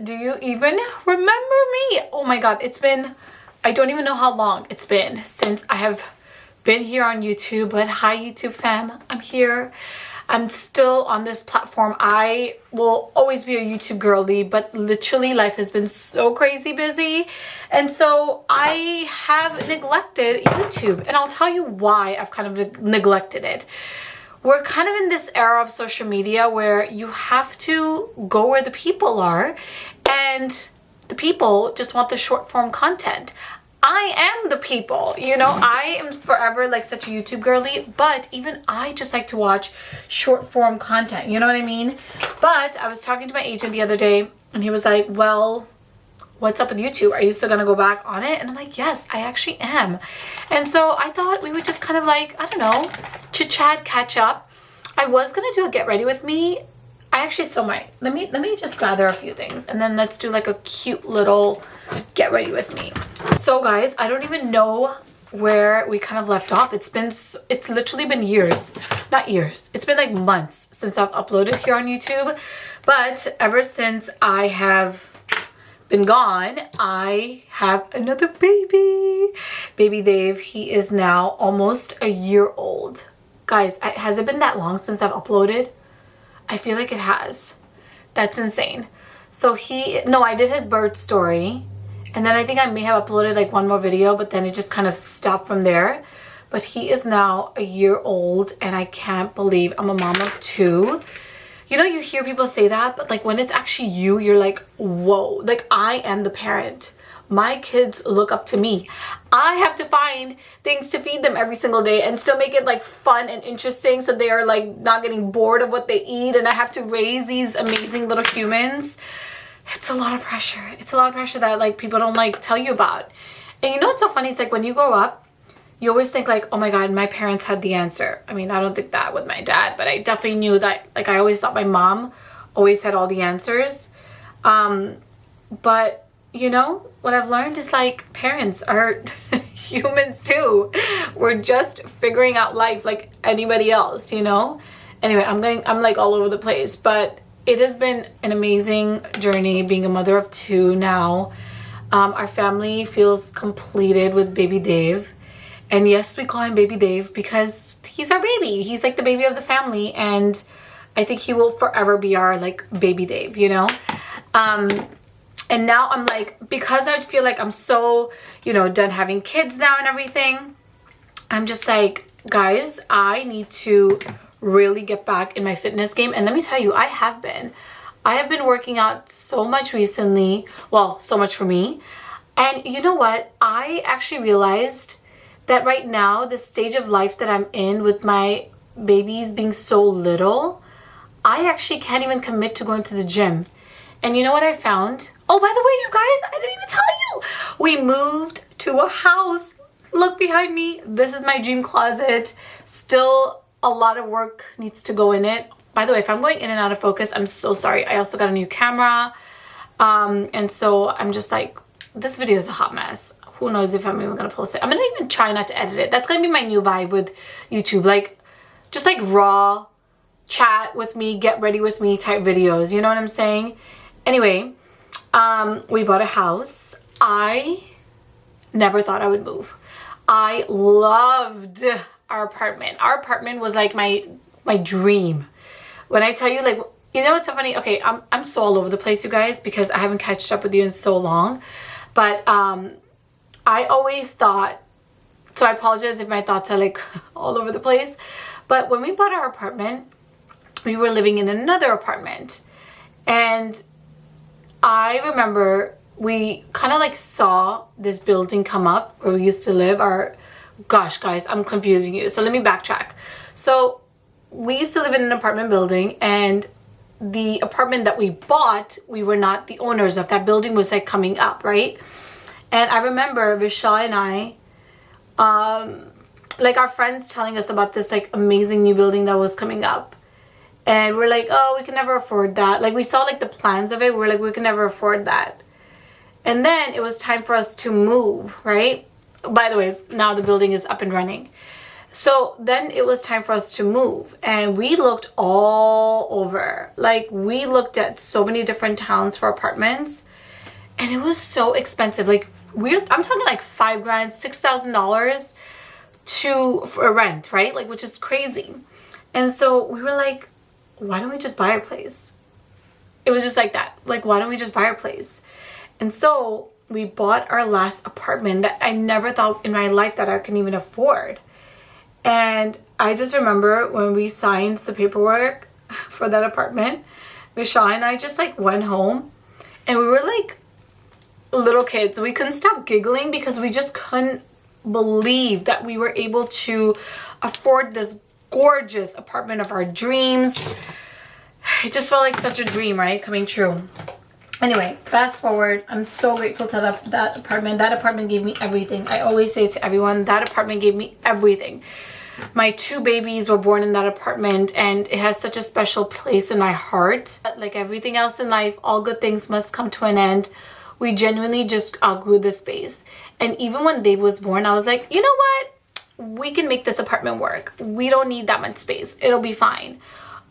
do you even remember me? Oh my god, it's been, I don't even know how long it's been since I have been here on YouTube. But hi YouTube fam, I'm here. I'm still on this platform. I will always be a YouTube girly, but literally life has been so crazy busy. And so I have neglected YouTube, and I'll tell you why I've kind of neglected it. We're kind of in this era of social media where you have to go where the people are, and the people just want the short form content. I am the people, you know. I am forever like such a YouTube girly, but even I just like to watch short form content, you know what I mean? But I was talking to my agent the other day, and he was like, well, what's up with YouTube? Are you still gonna go back on it? And I'm like, yes, I actually am. And so I thought we would just kind of like, I don't know, chit chat, catch up. I was gonna do a get ready with me. I actually still might. Let me just gather a few things, and then let's do like a cute little get ready with me. So guys, I don't even know where we kind of left off. It's literally been years, not years. It's been like months since I've uploaded here on YouTube. But ever since I have been gone, I have another baby. Baby Dave, he is now almost a year old. Guys, has it been that long since I've uploaded? I feel like it has. That's insane. So I did his birth story, and then I think I may have uploaded like one more video, but then it just kind of stopped from there. But he is now a year old, and I can't believe I'm a mom of two. You know, you hear people say that, but like when it's actually you, you're like, whoa, like I am the parent. My kids look up to me. I have to find things to feed them every single day and still make it like fun and interesting, so they are like not getting bored of what they eat, and I have to raise these amazing little humans. It's a lot of pressure. It's a lot of pressure that like people don't like tell you about. And you know what's so funny? It's like when you grow up, you always think like, oh my god, my parents had the answer. I mean, I don't think that with my dad, but I definitely knew that, like I always thought my mom always had all the answers. But you know, what I've learned is like parents are humans too. We're just figuring out life like anybody else, you know? Anyway, I'm like all over the place, but it has been an amazing journey being a mother of two now. Our family feels completed with baby Dave. And yes, we call him baby Dave because he's our baby. He's like the baby of the family, and I think he will forever be our like baby Dave, you know? And now I'm like, because I feel like I'm so, you know, done having kids now and everything, I'm just like, guys, I need to really get back in my fitness game. And let me tell you, I have been working out so much recently. Well, so much for me. And you know what? I actually realized that right now, the stage of life that I'm in with my babies being so little, I actually can't even commit to going to the gym. And you know what I found? Oh, by the way, you guys, I didn't even tell you. We moved to a house. Look behind me. This is my dream closet. Still a lot of work needs to go in it. By the way, if I'm going in and out of focus, I'm so sorry. I also got a new camera. And so I'm just like, this video is a hot mess. Who knows if I'm even going to post it. I'm going to even try not to edit it. That's going to be my new vibe with YouTube. Like, just like raw chat with me, get ready with me type videos. You know what I'm saying? Anyway, we bought a house. I never thought I would move. I loved our apartment. Our apartment was like my dream. When I tell you, like, you know what's so funny? Okay, I'm so all over the place, you guys, because I haven't catched up with you in so long. But I always thought, so I apologize if my thoughts are like all over the place. But when we bought our apartment, we were living in another apartment. And I remember we kind of like saw this building come up where we used to live. Gosh, guys, I'm confusing you. So let me backtrack. So we used to live in an apartment building, and the apartment that we bought, we were not the owners of. That building was like coming up, right? And I remember Vishal and I, like our friends telling us about this like amazing new building that was coming up. And we're like, oh, we can never afford that. Like we saw like the plans of it. We're like, we can never afford that. And then it was time for us to move, right? By the way, now the building is up and running. So then it was time for us to move, and we looked all over. Like, we looked at so many different towns for apartments, and it was so expensive. Like, I'm talking like $5,000, $6,000 for rent, right? Like, which is crazy. And so we were like, why don't we just buy a place? It was just like that. Like, why don't we just buy a place? And so we bought our last apartment that I never thought in my life that I can even afford. And I just remember when we signed the paperwork for that apartment, Vishal and I just like went home, and we were like little kids. We couldn't stop giggling because we just couldn't believe that we were able to afford this gorgeous apartment of our dreams. It just felt like such a dream, right? Coming true. Anyway, fast forward. I'm so grateful to that apartment. That apartment gave me everything. I always say to everyone, that apartment gave me everything. My 2 babies were born in that apartment, and it has such a special place in my heart. Like everything else in life, all good things must come to an end. We genuinely just outgrew the space. And even when Dave was born, I was like, you know what? We can make this apartment work. We don't need that much space. It'll be fine.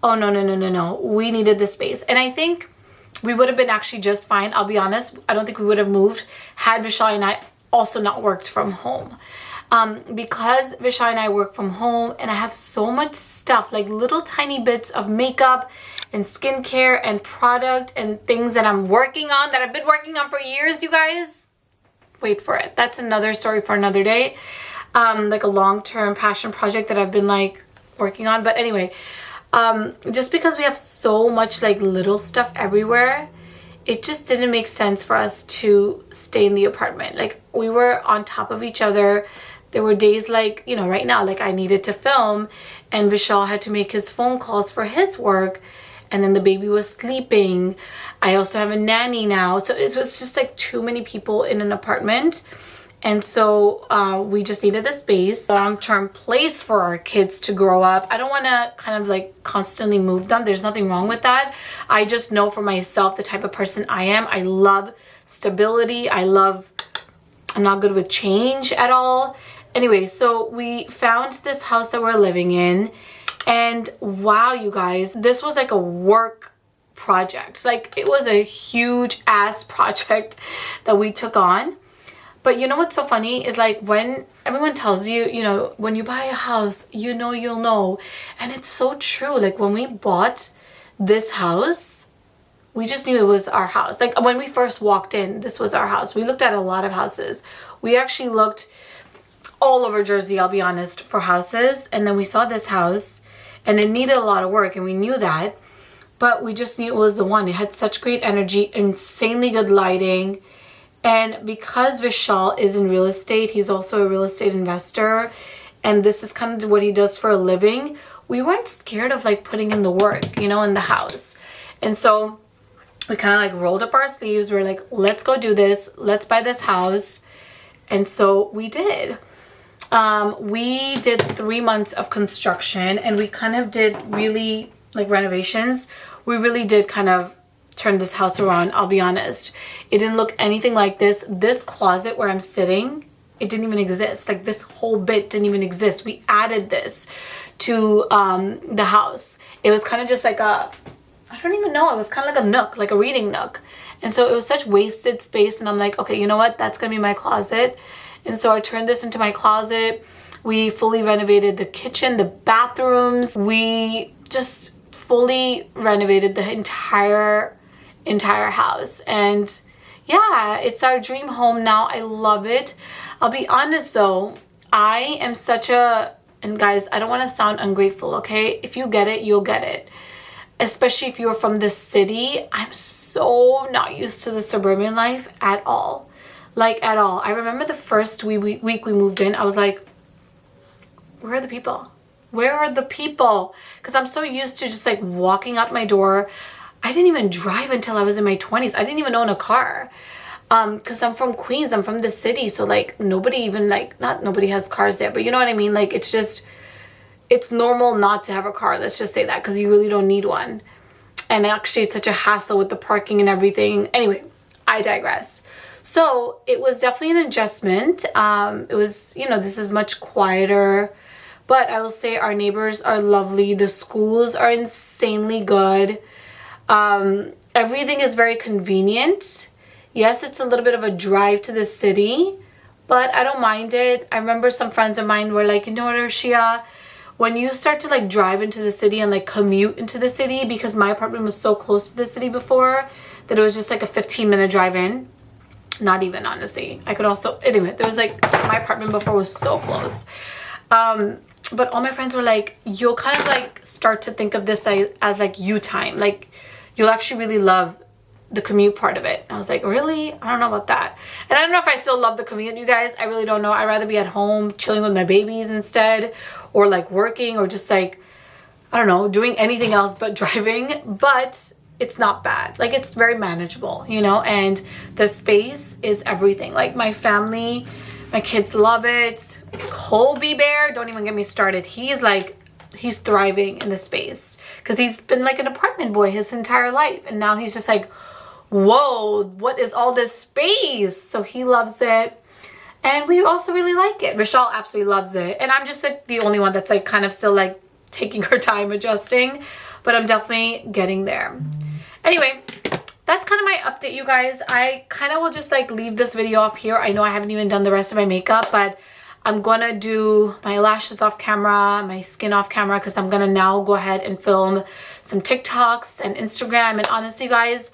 Oh, no. We needed the space. And I think we would have been actually just fine. I'll be honest. I don't think we would have moved had Vishal and I also not worked from home. Because Vishal and I work from home, and I have so much stuff, like little tiny bits of makeup and skincare and product and things that I'm working on, that I've been working on for years, you guys. Wait for it. That's another story for another day. Like a long-term passion project that I've been like working on. But anyway, just because we have so much like little stuff everywhere, it just didn't make sense for us to stay in the apartment. Like, we were on top of each other. There were days like, you know, right now, like I needed to film, and Vishal had to make his phone calls for his work, and then the baby was sleeping. I also have a nanny now. So it was just like too many people in an apartment. And so we just needed the space, long-term place for our kids to grow up. I don't want to kind of like constantly move them. There's nothing wrong with that. I just know for myself the type of person I am. I love stability. I'm not good with change at all. Anyway, so we found this house that we're living in, and wow, you guys, this was like a work project. Like, it was a huge ass project that we took on. But you know what's so funny is, like, when everyone tells you, you know, when you buy a house, you know you'll know. And it's so true. Like, when we bought this house, we just knew it was our house. Like, when we first walked in, this was our house. We looked at a lot of houses. We actually looked all over Jersey, I'll be honest, for houses. And then we saw this house, and it needed a lot of work, and we knew that. But we just knew it was the one. It had such great energy, insanely good lighting. And because Vishal is in real estate, he's also a real estate investor, and this is kind of what he does for a living, we weren't scared of like putting in the work, you know, in the house. And so we kind of like rolled up our sleeves. We were like, let's go do this. Let's buy this house. And so we did. We did 3 months of construction, and we kind of did really like renovations. We really did kind of turn this house around, I'll be honest. It didn't look anything like this. This closet where I'm sitting, it didn't even exist. Like, this whole bit didn't even exist. We added this to the house. It was kind of just like I don't even know, it was kind of like a nook, like a reading nook. And so it was such wasted space, and I'm like, okay, you know what, that's gonna be my closet. And so I turned this into my closet. We fully renovated the kitchen, the bathrooms. We just fully renovated the entire house. And yeah, it's our dream home now. I love it. I'll be honest though, I am such a, and guys, I don't want to sound ungrateful, okay? If you get it, you'll get it. Especially if you're from the city. I'm so not used to the suburban life at all. Like, at all. I remember the first week we moved in, I was like, where are the people? Where are the people? Because I'm so used to just like walking out my door. I didn't even drive until I was in my 20s. I didn't even own a car. Because I'm from Queens. I'm from the city. So like nobody even like, not nobody has cars there. But you know what I mean? Like, it's just, it's normal not to have a car. Let's just say that. Because you really don't need one. And actually it's such a hassle with the parking and everything. Anyway, I digress. So it was definitely an adjustment. It was, you know, this is much quieter But I will say our neighbors are lovely. The schools are insanely good. Everything is very convenient. Yes, it's a little bit of a drive to the city, but I don't mind it. I remember some friends of mine were like, you know what, Arshia, when you start to like drive into the city and like commute into the city, because my apartment was so close to the city before that it was just like a 15-minute drive in. Not even, honestly. I could also, anyway, there was like, my apartment before was so close. But all my friends were like, you'll kind of like start to think of this as like you time. Like you'll actually really love the commute part of it. And I was like, really? I don't know about that. And I don't know if I still love the commute, you guys. I really don't know. I'd rather be at home chilling with my babies instead, or like working, or just like, I don't know, doing anything else but driving. But it's not bad. Like it's very manageable, you know, and the space is everything. Like my family, my kids love it. Colby Bear, don't even get me started. He's thriving in the space because he's been like an apartment boy his entire life. And now he's just like, whoa, what is all this space? So he loves it. And we also really like it. Rochelle absolutely loves it. And I'm just like the only one that's like kind of still like taking her time adjusting, but I'm definitely getting there. Anyway, that's kind of my update, you guys. I kind of will just like leave this video off here. I know I haven't even done the rest of my makeup, but I'm gonna do my lashes off camera, my skin off camera, because I'm gonna now go ahead and film some TikToks and Instagram. And honestly, guys,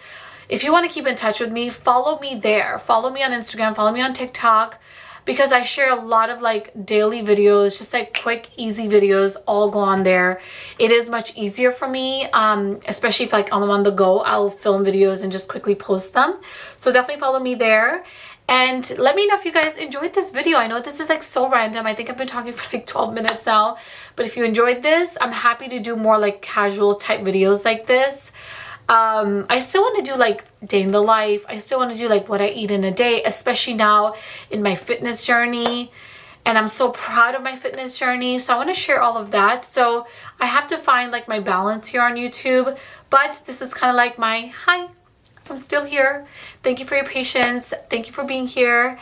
if you want to keep in touch with me, follow me there. Follow me on Instagram, follow me on TikTok, because I share a lot of like daily videos, just like quick, easy videos, all go on there. It is much easier for me, especially if like I'm on the go, I'll film videos and just quickly post them. So definitely follow me there. And let me know if you guys enjoyed this video. I know this is like so random. I think I've been talking for like 12 minutes now. But if you enjoyed this, I'm happy to do more like casual type videos like this. I still want to do like day in the life. I still want to do like what I eat in a day, especially now in my fitness journey. And I'm so proud of my fitness journey. So I want to share all of that. So I have to find like my balance here on YouTube. But this is kind of like my, hi, I'm still here. Thank you for your patience. Thank you for being here.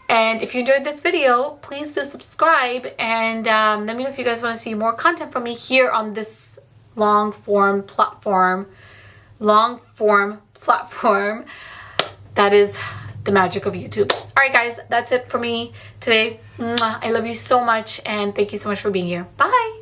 And if you enjoyed this video, please do subscribe. And let me know if you guys want to see more content from me here on this long form platform. That is the magic of YouTube. All right, guys, that's it for me today. I love you so much, and thank you so much for being here. Bye.